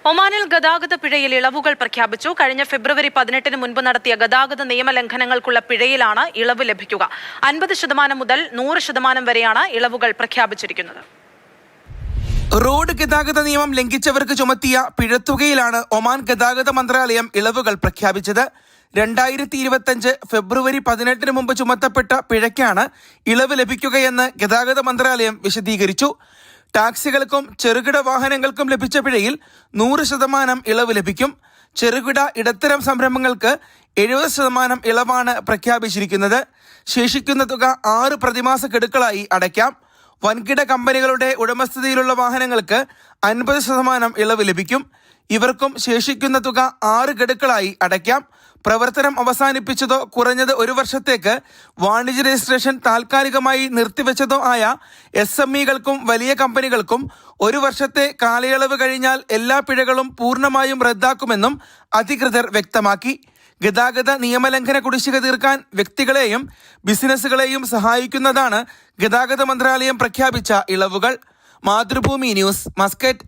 ഒമാനിൽ ഗതാഗത പിഴയിൽ ഇളവുകൾ പ്രഖ്യാപിച്ചു. കഴിഞ്ഞ ഫെബ്രുവരി 18 മുൻപ് നടത്തിയ ഗതാഗത നിയമലംഘനങ്ങൾക്കുള്ള പിഴയിലാണ് ഇളവ് ലഭിക്കുക. 50% മുതൽ 100% വരെയാണ് ഇളവുകൾ പ്രഖ്യാപിച്ചിരിക്കുന്നത്. റോഡ് ഗതാഗത നിയമം ലംഘിച്ചവർക്ക് ചുമത്തിയ പിഴത്തുകയിലാണ് ഒമാൻ ഗതാഗത മന്ത്രാലയം ഇളവുകൾ പ്രഖ്യാപിച്ചത്. 2025 ഫെബ്രുവരി 18 മുമ്പ് ചുമത്തപ്പെട്ട പിഴയ്ക്കാണ് ഇളവ് ലഭിക്കുകയെന്ന് ഗതാഗത മന്ത്രാലയം വിശദീകരിച്ചു. ടാക്സികൾക്കും ചെറുകിട വാഹനങ്ങൾക്കും ലഭിച്ച പിഴയിൽ 100% ഇളവ് ലഭിക്കും. ചെറുകിട ഇടത്തരം സംരംഭങ്ങൾക്ക് 70% ഇളവാണ് പ്രഖ്യാപിച്ചിരിക്കുന്നത്. ശേഷിക്കുന്ന തുക 6 പ്രതിമാസ ഗഡുക്കളായി അടയ്ക്കാം. വൻകിട കമ്പനികളുടെ ഉടമസ്ഥതയിലുള്ള വാഹനങ്ങൾക്ക് 50% ഇളവ് ലഭിക്കും. ഇവർക്കും ശേഷിക്കുന്ന തുക 6 ഗഡുക്കളായി അടയ്ക്കാം. പ്രവർത്തനം അവസാനിപ്പിച്ചതോ കുറഞ്ഞത് 1 വർഷത്തേക്ക് വാണിജ്യ രജിസ്ട്രേഷൻ താൽക്കാലികമായി നിർത്തിവെച്ചതോ ആയ SMEകൾക്കും വലിയ കമ്പനികൾക്കും 1 വർഷത്തെ കാലയളവ് കഴിഞ്ഞാൽ എല്ലാ പിഴകളും പൂർണ്ണമായും റദ്ദാക്കുമെന്നും അധികൃതർ വ്യക്തമാക്കി. ഗതാഗത നിയമലംഘന കുടിശ്ശിക തീർക്കാൻ വ്യക്തികളെയും ബിസിനസ്സുകളെയും സഹായിക്കുന്നതാണ് ഗതാഗത മന്ത്രാലയം പ്രഖ്യാപിച്ച ഇളവുകൾ. Mathrubhumi news, Muscat.